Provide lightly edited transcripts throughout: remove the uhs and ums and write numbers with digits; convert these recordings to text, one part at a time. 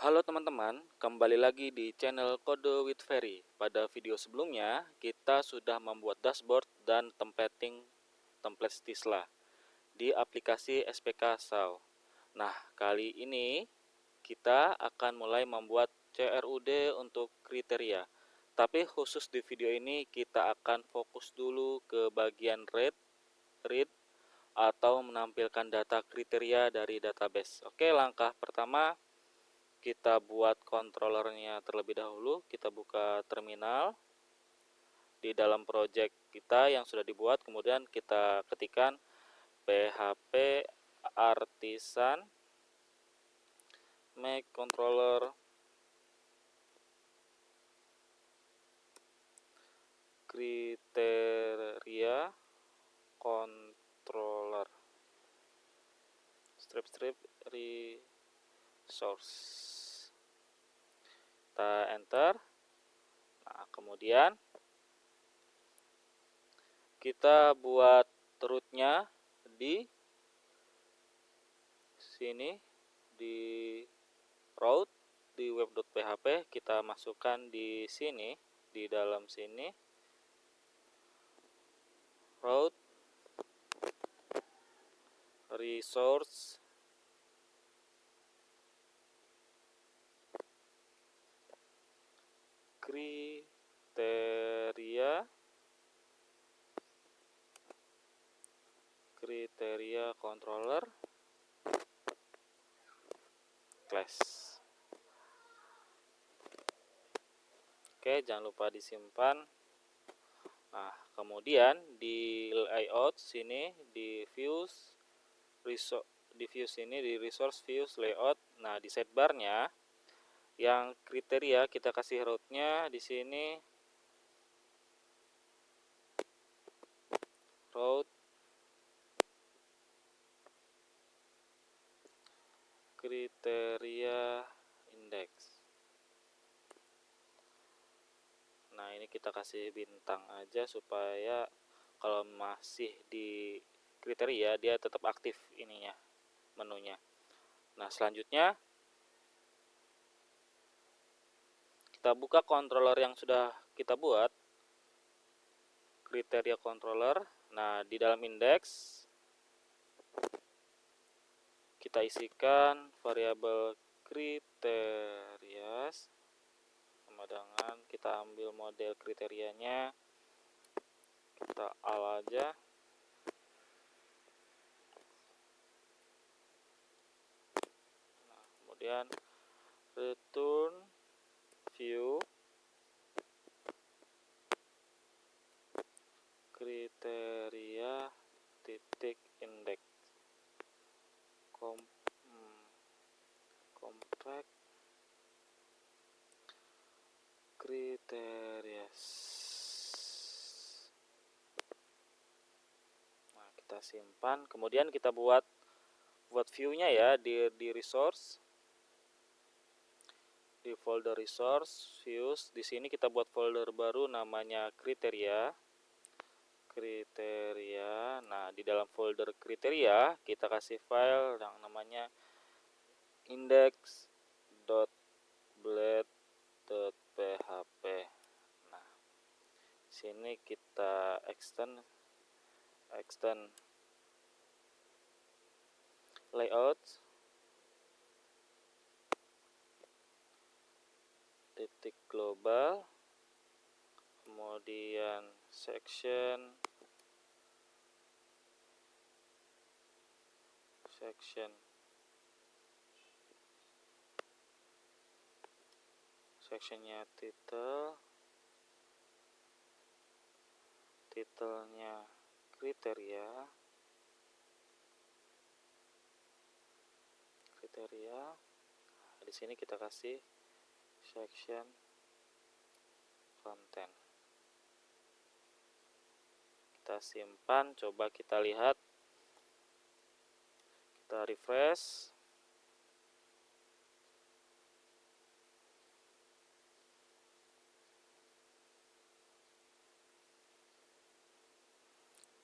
Halo teman-teman, kembali lagi di channel Kode with Ferry. Pada video sebelumnya, kita sudah membuat dashboard dan template Stisla di aplikasi SPK SAO. Nah, kali ini kita akan mulai membuat CRUD untuk kriteria. Tapi khusus di video ini kita akan fokus dulu ke bagian read atau menampilkan data kriteria dari database. Oke, langkah pertama kita buat controllernya terlebih dahulu. Kita buka terminal di dalam project kita yang sudah dibuat, kemudian kita ketikkan php artisan make controller kriteria controller strip resource. Kita enter. Nah, kemudian kita buat rootnya di sini, di route di web.php. Kita masukkan di sini, di dalam sini, route resource kriteria controller class. Oke, jangan lupa disimpan. Nah, kemudian di layout sini, di views ini, di resource views layout. Nah, di sidebarnya yang kriteria kita kasih route-nya di sini, route kriteria index. Nah, ini kita kasih bintang aja supaya kalau masih di kriteria dia tetap aktif ininya, menunya. Nah, selanjutnya kita buka controller yang sudah kita buat, kriteria controller. Nah, di dalam index kita isikan variabel kriteria sama dengan kita ambil model kriterianya, kita al aja. Nah, kemudian return view kriteria titik index compact kriteria. Nah, kita simpan, kemudian kita buat view-nya ya di resource, di folder resource views. Di sini kita buat folder baru namanya kriteria. Nah, di dalam folder kriteria kita kasih file yang namanya index.blade.php. Nah, sini kita extend layout, titik global, kemudian sectionnya titelnya kriteria. Nah, di sini kita kasih section content. Kita simpan, coba kita lihat, kita refresh.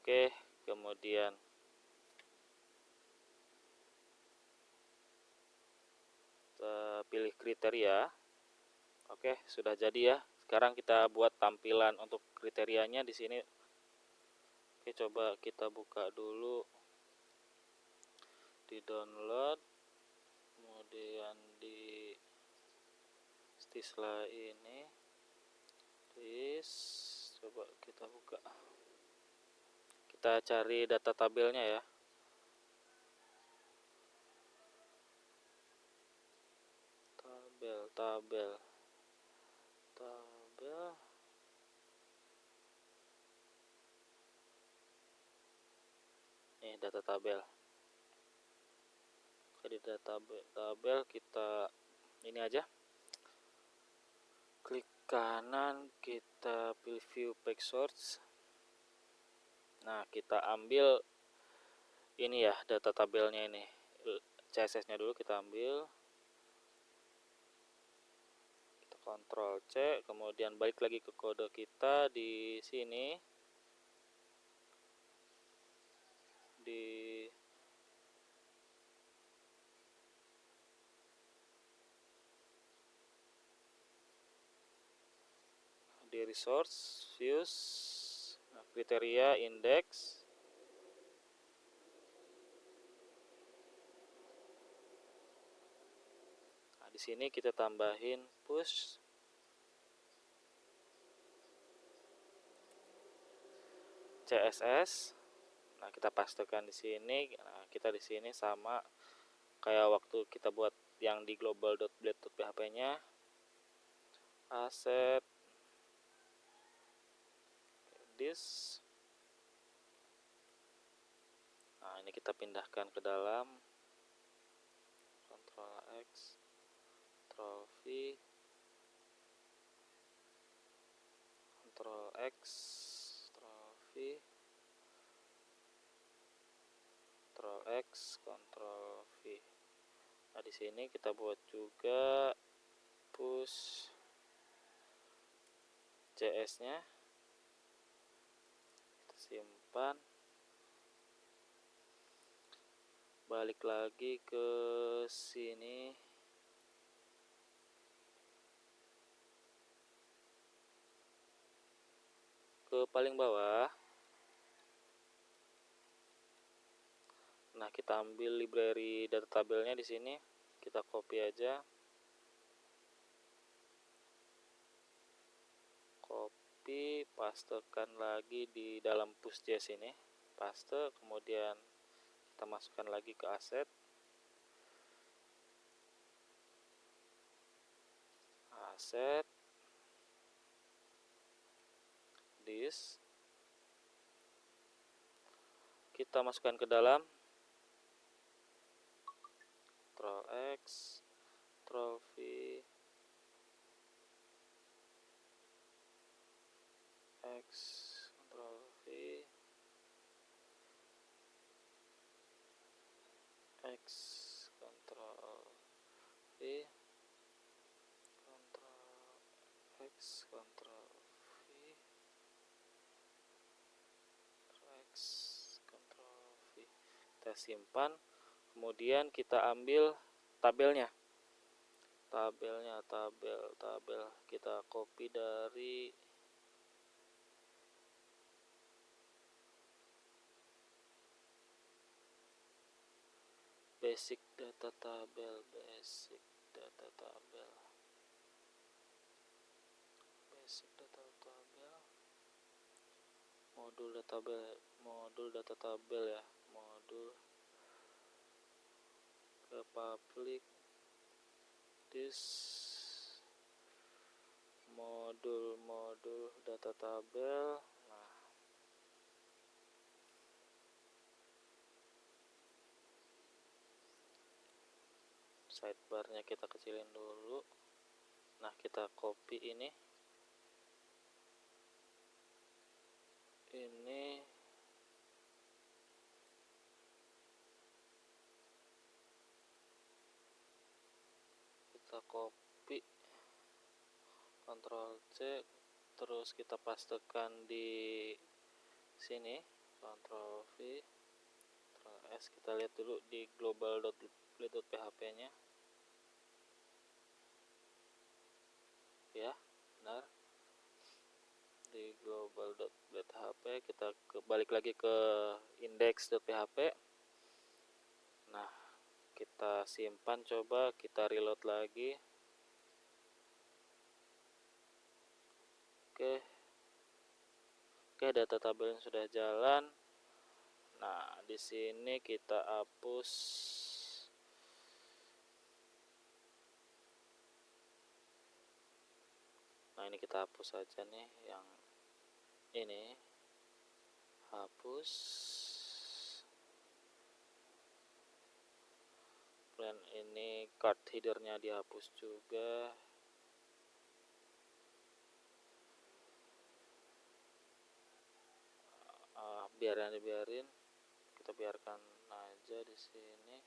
Oke, kemudian kita pilih kriteria. Oke, sudah jadi ya. Sekarang kita buat tampilan untuk kriterianya di sini. Oke, coba kita buka dulu di download, kemudian di Stisla ini, coba kita buka. Kita cari data tabelnya ya. Tabel. Nih data tabel. Oke, di data tabel kita ini aja. Klik kanan, kita pilih view page source. Nah, kita ambil ini ya, data tabelnya ini. CSS-nya dulu kita ambil. Kita Ctrl C, kemudian balik lagi ke kode kita di sini. Di resource, views, kriteria, index. Nah, di sini kita tambahin push CSS. Nah, kita pastekan di sini. Nah, kita di sini sama kayak waktu kita buat yang di global.blade.php-nya. Asset this. Nah, ini kita pindahkan ke dalam. Ctrl X, Ctrl V, Ctrl X, Ctrl V, Ctrl X, Ctrl V. Nah, di sini kita buat juga push CS-nya. Kita simpan. Balik lagi ke sini. Ke paling bawah. Nah, kita ambil library data tabelnya di sini. Kita copy aja. Copy, pastekan lagi di dalam push.js ini. Paste, kemudian kita masukkan lagi ke aset. Aset this. Kita masukkan ke dalam. Ctrl X, Ctrl V, X, Ctrl V, X, Ctrl V, Ctrl X, Ctrl V, X, Ctrl V. Kita simpan. Kemudian kita ambil tabel. Kita copy dari basic data tabel, modul data tabel ya, modul ke public this modul data tabel. Nah, sidebarnya kita kecilin dulu. Nah, kita copy ini kita copy, Ctrl C, terus kita pastekan di sini, Ctrl V, Ctrl S. Kita lihat dulu di global.blade.php nya. global.php, kita balik lagi ke index.php. Nah, kita simpan, coba kita reload lagi. Oke, data tabelnya sudah jalan. Nah, di sini kita hapus. Nah, ini kita hapus saja nih yang ini. Hapus. Dan ini card headernya dihapus juga. Biarin, kita biarkan aja di sini.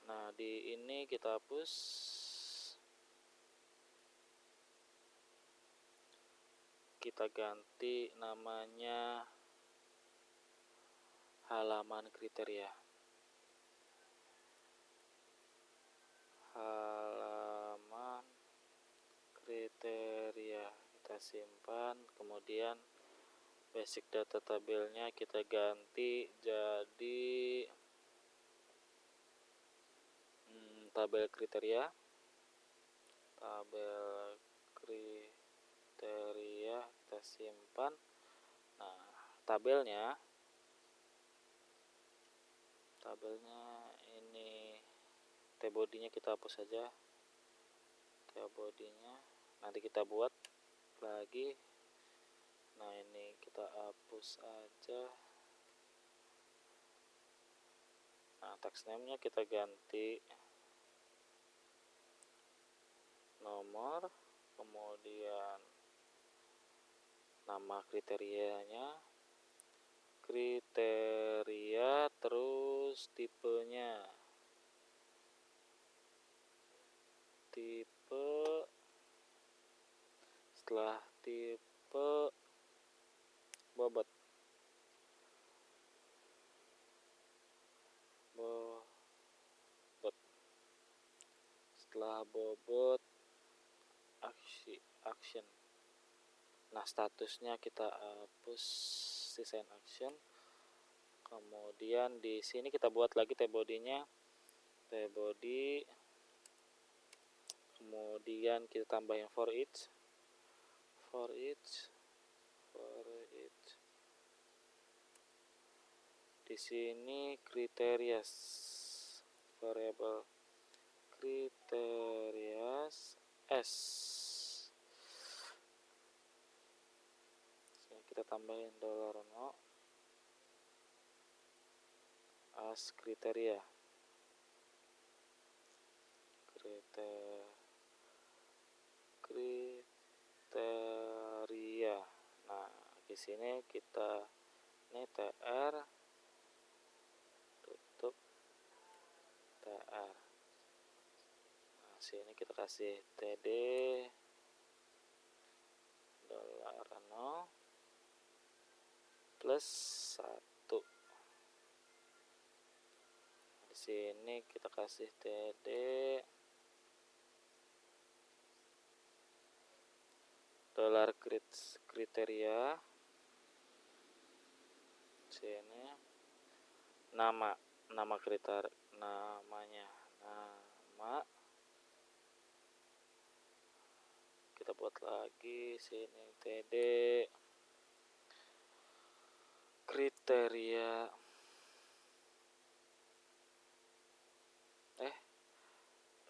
Nah, di ini kita hapus. Kita ganti namanya halaman kriteria. Halaman kriteria kita simpan, kemudian basic data tabelnya kita ganti jadi tabel kriteria. Kita simpan. Nah, tabelnya ini T-body-nya kita hapus saja. T-body-nya nanti kita buat lagi. Nah, ini kita hapus aja. Nah, text name-nya kita ganti nomor, kemudian nama kriterianya, kriteria, terus tipenya, tipe, setelah tipe bobot, setelah bobot action. Nah, statusnya kita hapus design action. Kemudian di sini kita buat lagi T-body-nya, T-body. Kemudian kita tambahin for each. Di sini kriteria, variable kriteria s. Kita tambahin $no as kriteria. Nah, di sini kita ini tr, tutup tr. Nah, sini kita kasih td $no plus 1. Di sini kita kasih td $kriteria. Sini nama kriteria, namanya kita buat lagi sini td kriteria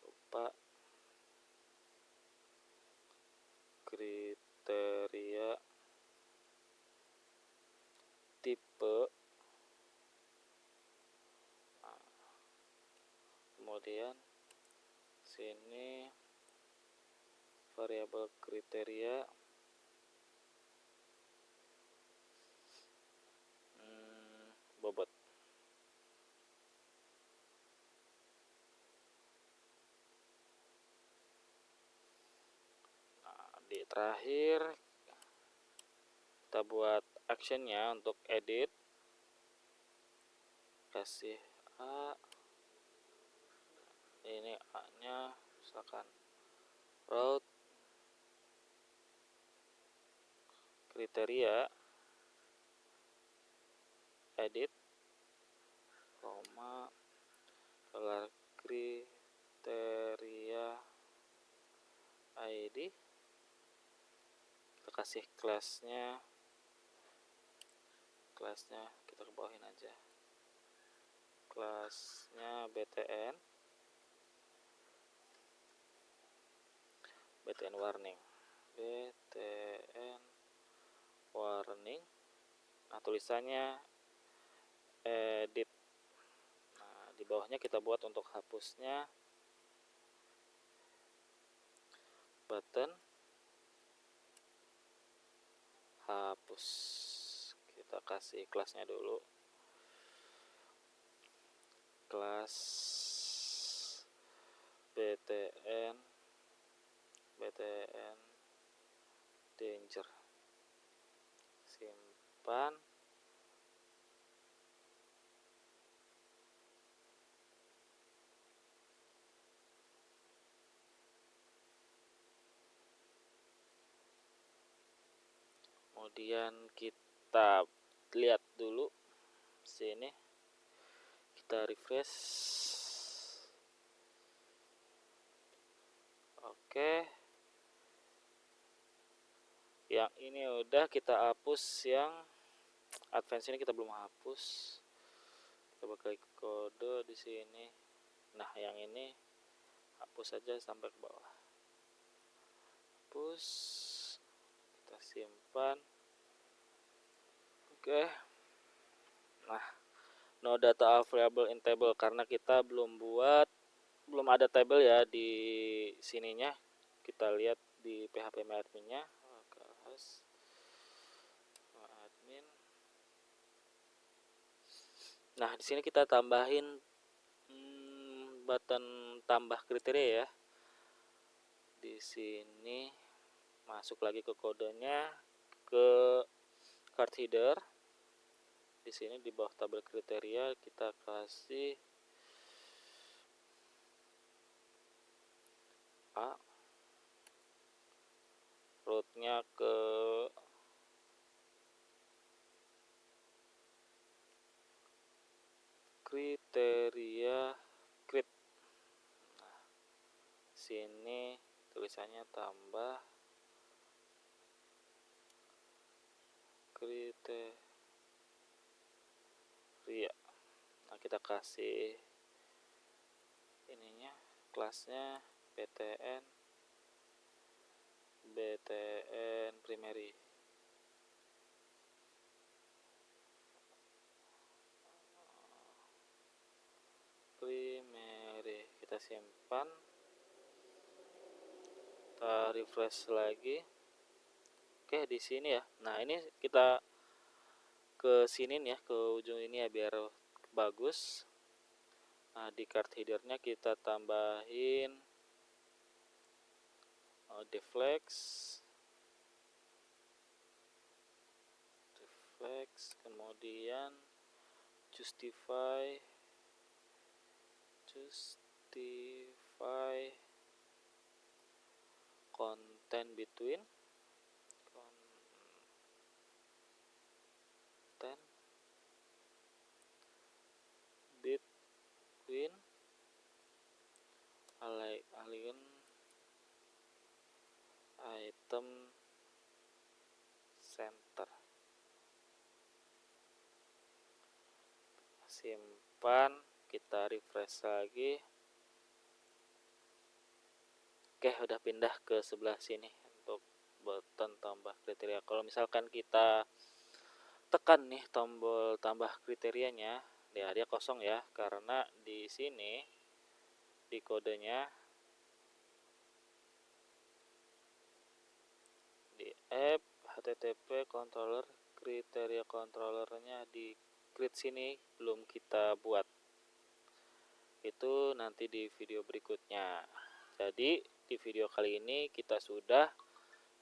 lupa kriteria tipe. Kemudian sini variabel kriteria bobot. Nah, di terakhir kita buat actionnya untuk edit, kasih a, ini a nya misalkan route, kriteria, edit, koma, gelar kriteria ID, kita kasih kelasnya kita kebawahin aja, kelasnya btn warning, btn warning. Nah, tulisannya edit. Nah, di bawahnya kita buat untuk hapusnya button hapus. Kita kasih kelasnya dulu, kelas btn danger, simpan. Kemudian kita lihat dulu sini, kita refresh. Oke, yang ini udah kita hapus, yang advance ini kita belum hapus. Coba klik kode di sini. Nah, yang ini hapus saja sampai ke bawah. Hapus, kita simpan. Oke. Nah, no data available in table karena kita belum ada table ya di sininya. Kita lihat di PHP adminnya, admin. Nah, di sini kita tambahin button tambah kriteria ya. Di sini masuk lagi ke kodenya, ke card header. Di sini di bawah tabel kriteria kita kasih A, rootnya ke kriteria grid. Nah, sini tulisannya tambah kriteria. Nah, kita kasih ininya, kelasnya btn primary. Kita simpan, kita refresh lagi. Oke, di sini ya. Nah, ini kita ke sini nih ya, ke ujung ini ya biar bagus. Nah, di card headernya kita tambahin deflex, kemudian justify content between, align item center. Simpan, kita refresh lagi. Oke, udah pindah ke sebelah sini untuk button tambah kriteria. Kalau misalkan kita tekan nih tombol tambah kriterianya, ya dia kosong ya, karena di sini di kodenya di app http controller, kriteria controllernya di grid sini belum kita buat. Itu nanti di video berikutnya. Jadi di video kali ini kita sudah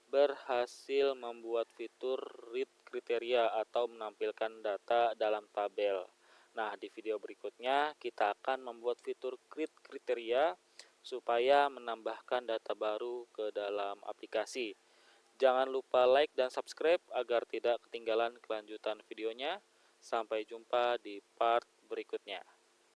berhasil membuat fitur read kriteria atau menampilkan data dalam tabel. Nah, di video berikutnya kita akan membuat fitur create kriteria supaya menambahkan data baru ke dalam aplikasi. Jangan lupa like dan subscribe agar tidak ketinggalan kelanjutan videonya. Sampai jumpa di part berikutnya.